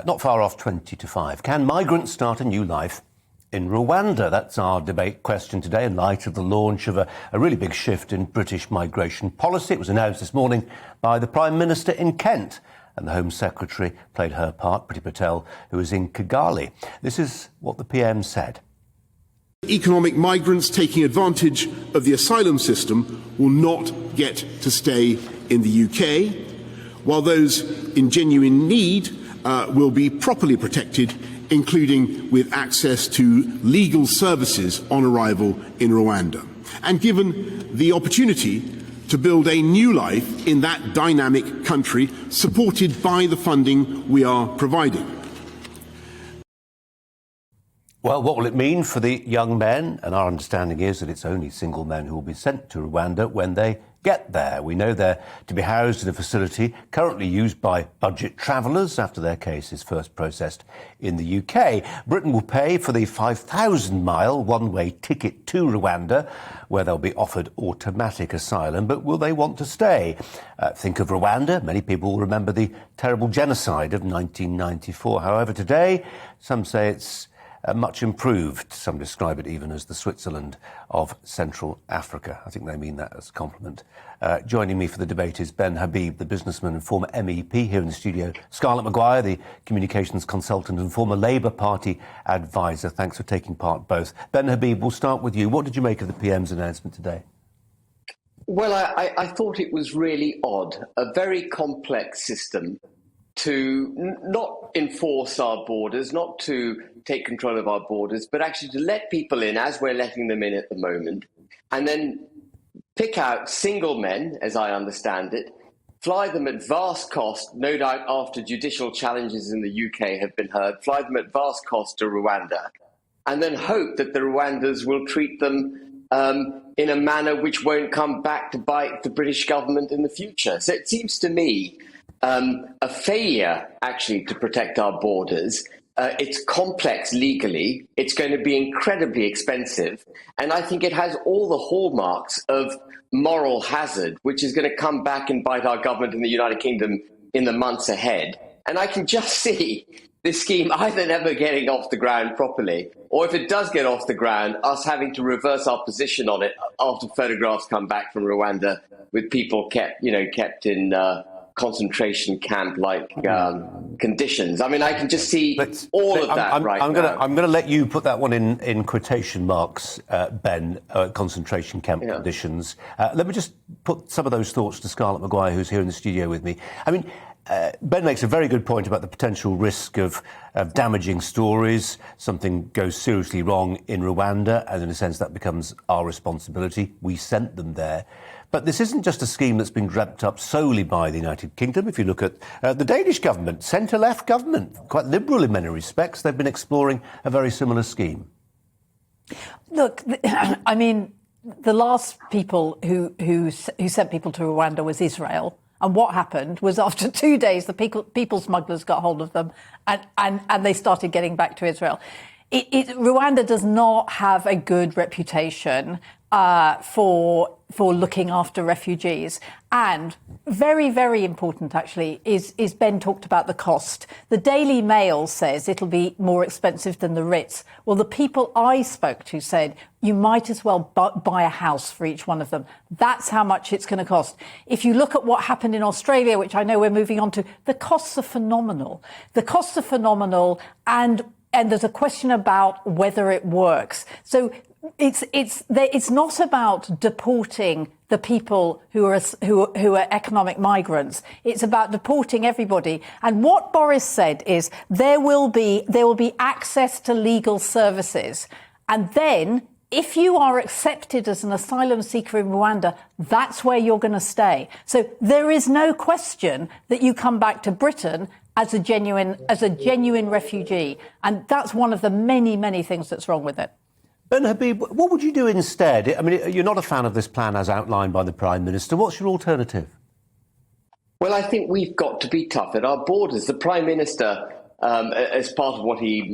Not far off 20 to 5. Can migrants start a new life in Rwanda? That's our debate question today in light of the launch of a really big shift in British migration policy. It was announced this morning by the Prime Minister in Kent, and the Home Secretary played her part, Priti Patel, who is in Kigali. This is what the PM said. Economic migrants taking advantage of the asylum system will not get to stay in the UK, while those in genuine need will be properly protected, including with access to legal services on arrival in Rwanda, and given the opportunity to build a new life in that dynamic country, supported by the funding we are providing. Well, what will it mean for the young men? And our understanding is that it's only single men who will be sent to Rwanda when they get there. We know they're to be housed in a facility currently used by budget travellers after their case is first processed in the UK. Britain will pay for the 5,000-mile one-way ticket to Rwanda, where they'll be offered automatic asylum. But will they want to stay? Think of Rwanda. Many people will remember the terrible genocide of 1994. However, today, some say it's much improved. Some describe it even as the Switzerland of Central Africa. I think they mean that as a compliment. Joining me for the debate is Ben Habib, the businessman and former MEP here in the studio. Scarlett Maguire, the communications consultant and former Labour Party advisor. Thanks for taking part, both. Ben Habib, we'll start with you. What did you make of the PM's announcement today? Well, I thought it was really odd. A very complex system to not enforce our borders, not to take control of our borders, but actually to let people in as we're letting them in at the moment, and then pick out single men, as I understand it, fly them at vast cost, no doubt after judicial challenges in the UK have been heard, fly them at vast cost to Rwanda, and then hope that the Rwandans will treat them in a manner which won't come back to bite the British government in the future. So it seems to me a failure, actually, to protect our borders. It's complex legally. It's going to be incredibly expensive. And I think it has all the hallmarks of moral hazard, which is going to come back and bite our government in the United Kingdom in the months ahead. And I can just see this scheme either never getting off the ground properly, or if it does get off the ground, us having to reverse our position on it after photographs come back from Rwanda with people kept in concentration camp-like conditions. I mean, I can just see all of that I'm now. I'm going to let you put that one in quotation marks, Ben, concentration camp conditions. Let me just put some of those thoughts to Scarlett Maguire, who's here in the studio with me. I mean, Ben makes a very good point about the potential risk of damaging stories. Something goes seriously wrong in Rwanda, and in a sense that becomes our responsibility. We sent them there. But this isn't just a scheme that's been dreamt up solely by the United Kingdom. If you look at the Danish government, centre-left government, quite liberal in many respects, they've been exploring a very similar scheme. Look, I mean, the last people who sent people to Rwanda was Israel. And what happened was after 2 days, the people smugglers got hold of them and they started getting back to Israel. Rwanda does not have a good reputation for looking after refugees. And very, very important, actually, is Ben talked about the cost. The Daily Mail says it'll be more expensive than the Ritz. Well, the people I spoke to said you might as well buy a house for each one of them. That's how much it's going to cost. If you look at what happened in Australia, which I know we're moving on to, the costs are phenomenal. The costs are phenomenal, and there's a question about whether it works. So it's not about deporting the people who are economic migrants. It's about deporting everybody. And what Boris said is there will be access to legal services, and then if you are accepted as an asylum seeker in Rwanda, that's where you're going to stay. So there is no question that you come back to Britain as a genuine refugee, and that's one of the many, many things that's wrong with it. Ben Habib, what would you do instead? I mean, you're not a fan of this plan as outlined by the Prime Minister. What's your alternative? Well, I think we've got to be tough at our borders. The Prime Minister, as part of what he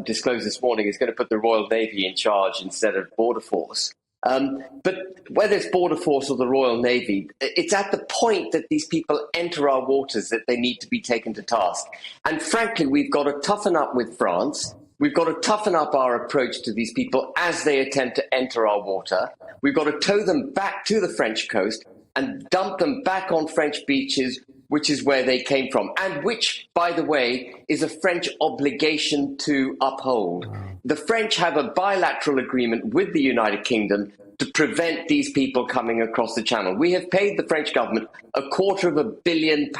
disclosed this morning, is going to put the Royal Navy in charge instead of Border Force. But whether it's Border Force or the Royal Navy, it's at the point that these people enter our waters that they need to be taken to task. And frankly, we've got to toughen up with France. We've got to toughen up our approach to these people as they attempt to enter our water. We've got to tow them back to the French coast and dump them back on French beaches, which is where they came from, and which, by the way, is a French obligation to uphold. The French have a bilateral agreement with the United Kingdom to prevent these people coming across the Channel. We have paid the French government £250 million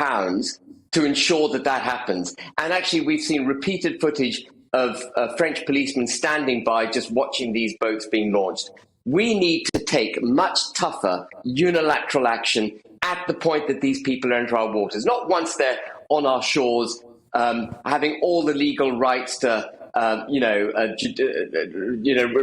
to ensure that that happens. And actually, we've seen repeated footage of French policemen standing by just watching these boats being launched. We need to take much tougher unilateral action at the point that these people enter our waters, not once they're on our shores, having all the legal rights to,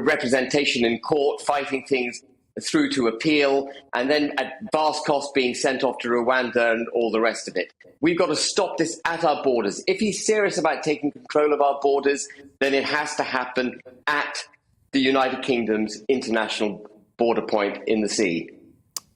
representation in court, fighting things through to appeal, and then at vast cost being sent off to Rwanda and all the rest of it. We've got to stop this at our borders. If he's serious about taking control of our borders, then it has to happen at the United Kingdom's international border point in the sea.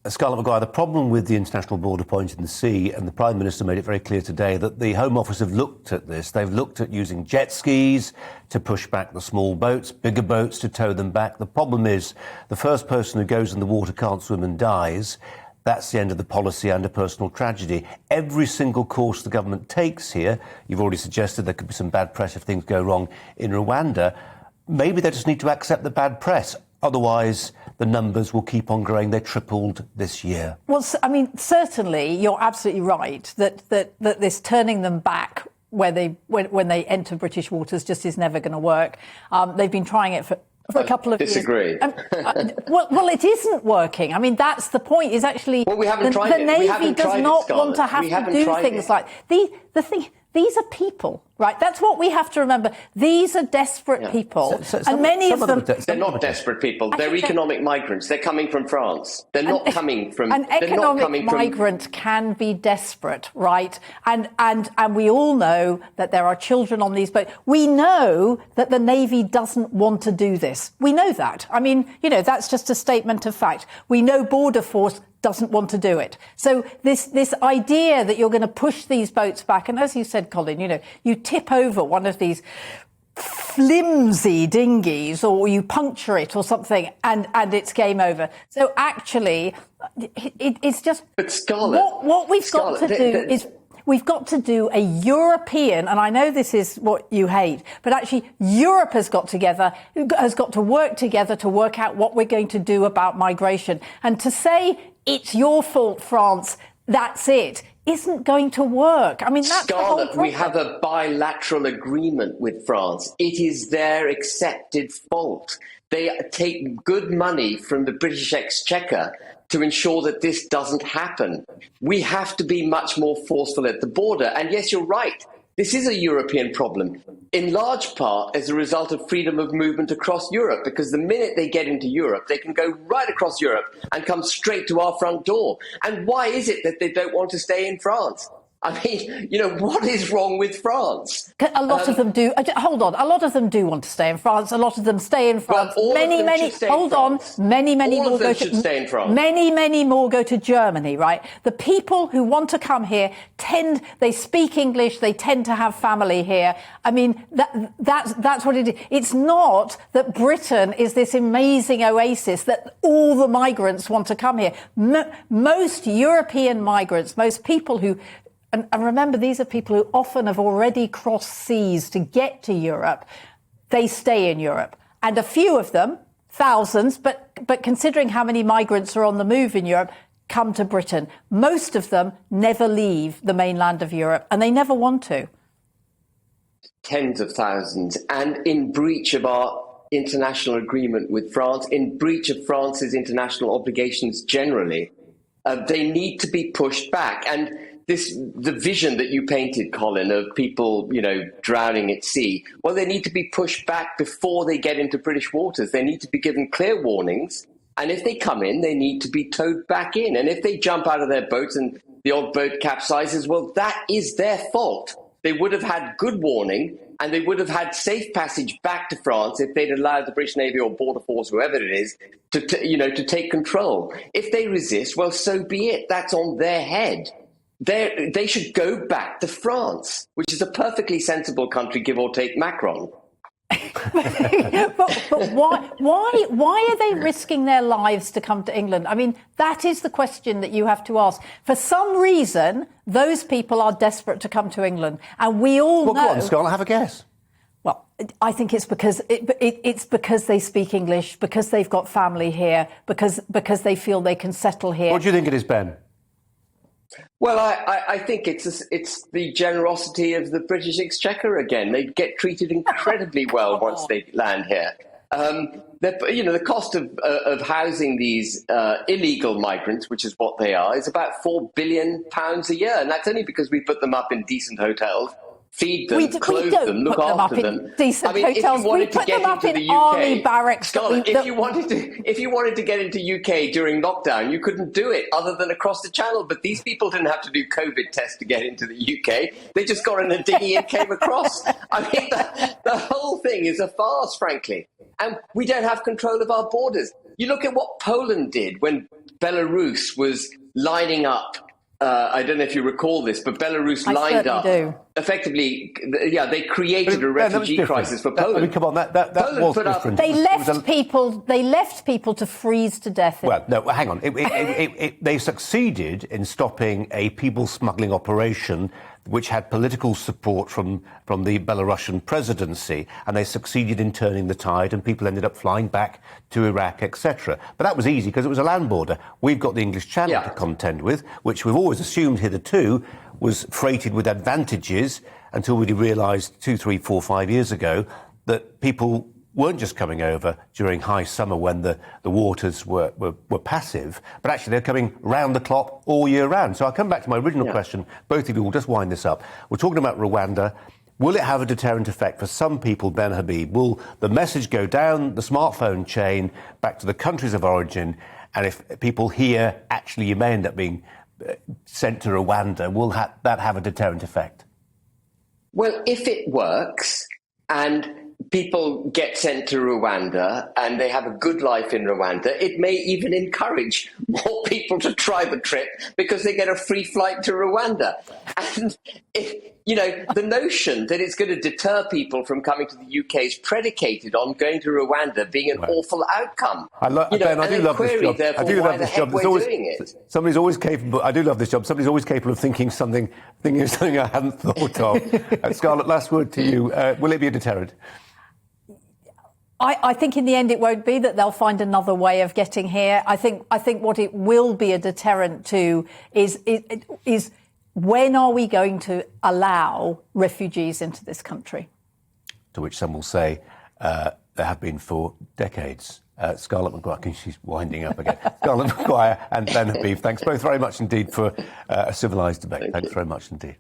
Scarlett Maguire, the problem with the international border point in the sea, and the Prime Minister made it very clear today that the Home Office have looked at this. They've looked at using jet skis to push back the small boats, bigger boats to tow them back. The problem is the first person who goes in the water can't swim and dies. That's the end of the policy and a personal tragedy. Every single course the government takes here, you've already suggested there could be some bad press if things go wrong in Rwanda. Maybe they just need to accept the bad press. Otherwise, the numbers will keep on growing. They tripled this year. Well, I mean, certainly you're absolutely right that this turning them back when they enter British waters just is never going to work. They've been trying it for a couple of years. Disagree. Well, it isn't working. I mean, that's the point. Is actually we haven't tried it. The Navy does not want to have to do things like the thing. These are people, right? That's what we have to remember. These are desperate people. And many of them... They're not desperate people. They're economic migrants. They're coming from France. They're not coming from... An economic migrant can be desperate, right? And we all know that there are children on these boats. We know that the Navy doesn't want to do this. We know that. I mean, that's just a statement of fact. We know Border Force doesn't want to do it. So this idea that you're going to push these boats back, and as you said, Colin, you tip over one of these flimsy dinghies or you puncture it or something and it's game over. So actually, it's just... But Scarlett... What we've got to do is... We've got to do a European, and I know this is what you hate, but actually Europe has got to work together to work out what we're going to do about migration. And to say it's your fault, France, that's it, isn't going to work. I mean, that's Scarlett, the whole problem. we have a bilateral agreement with France. It is their accepted fault. They take good money from the British Exchequer to ensure that this doesn't happen. We have to be much more forceful at the border. And yes, you're right. This is a European problem, in large part as a result of freedom of movement across Europe, because the minute they get into Europe, they can go right across Europe and come straight to our front door. And why is it that they don't want to stay in France? I mean, what is wrong with France? A lot of them do. Hold on. A lot of them do want to stay in France. A lot of them stay in France. Many more go to stay in France. Many more go to Germany, right? The people who want to come here they speak English, they tend to have family here. I mean, that's what it is. It's not that Britain is this amazing oasis that all the migrants want to come here. Most European migrants, most people who... And remember, these are people who often have already crossed seas to get to Europe. They stay in Europe. And a few of them, thousands, but considering how many migrants are on the move in Europe, come to Britain. Most of them never leave the mainland of Europe, and they never want to. Tens of thousands, and in breach of our international agreement with France, in breach of France's international obligations generally, they need to be pushed back. And the vision that you painted, Colin, of people, drowning at sea, well, they need to be pushed back before they get into British waters. They need to be given clear warnings. And if they come in, they need to be towed back in. And if they jump out of their boats and the odd boat capsizes, well, that is their fault. they would have had good warning, and they would have had safe passage back to France if they'd allowed the British Navy or Border Force, whoever it is, to take control. If they resist, well, so be it. That's on their head. They should go back to France, which is a perfectly sensible country, give or take Macron. but why are they risking their lives to come to England? I mean, that is the question that you have to ask. For some reason, those people are desperate to come to England, and we all know. Go on, Scarlett, have a guess. Well, I think it's because it's because they speak English, because they've got family here, because they feel they can settle here. What do you think it is, Ben? Well, I think it's the generosity of the British Exchequer again. They get treated incredibly well once they land here. The cost of housing these illegal migrants, which is what they are, is about £4 billion a year. And that's only because we put them up in decent hotels, feed them, clothe them, look after them. Decent hotels. We put them up in army barracks. Scarlett, if you wanted to get into UK during lockdown, you couldn't do it other than across the channel. But these people didn't have to do COVID tests to get into the UK. They just got in a dinghy and came across. I mean, the whole thing is a farce, frankly. And we don't have control of our borders. You look at what Poland did when Belarus was lining up. I don't know if you recall this, but Belarus lined up. Effectively, they created a refugee crisis for Poland. I mean, come on, that was different. They left people to freeze to death. Well, no, hang on. They succeeded in stopping a people smuggling operation which had political support from the Belarusian presidency, and they succeeded in turning the tide, and people ended up flying back to Iraq, etc. But that was easy because it was a land border. We've got the English Channel to contend with, which we've always assumed hitherto was freighted with advantages until we realised 2, 3, 4, 5 years ago that people weren't just coming over during high summer when the waters were passive, but actually they're coming round the clock all year round. So I'll come back to my original question. Both of you will just wind this up. We're talking about Rwanda. Will it have a deterrent effect for some people, Ben Habib? Will the message go down the smartphone chain back to the countries of origin? And if people here, actually, you may end up being sent to Rwanda, will that have a deterrent effect? Well, if it works and people get sent to Rwanda and they have a good life in Rwanda, it may even encourage more people to try the trip because they get a free flight to Rwanda. And the notion that it's going to deter people from coming to the UK is predicated on going to Rwanda being an awful outcome. Ben, I do love this job. I do love this job. Somebody's always capable. I do love this job. Somebody's always capable of thinking something I hadn't thought of. Scarlett, last word to you. Will it be a deterrent? I think in the end it won't be, that they'll find another way of getting here. I think what it will be a deterrent to is when are we going to allow refugees into this country? To which some will say there have been for decades. Scarlett Maguire, she's winding up again. Scarlett Maguire and Ben Habib, thanks both very much indeed for a civilised debate. Thanks very much indeed.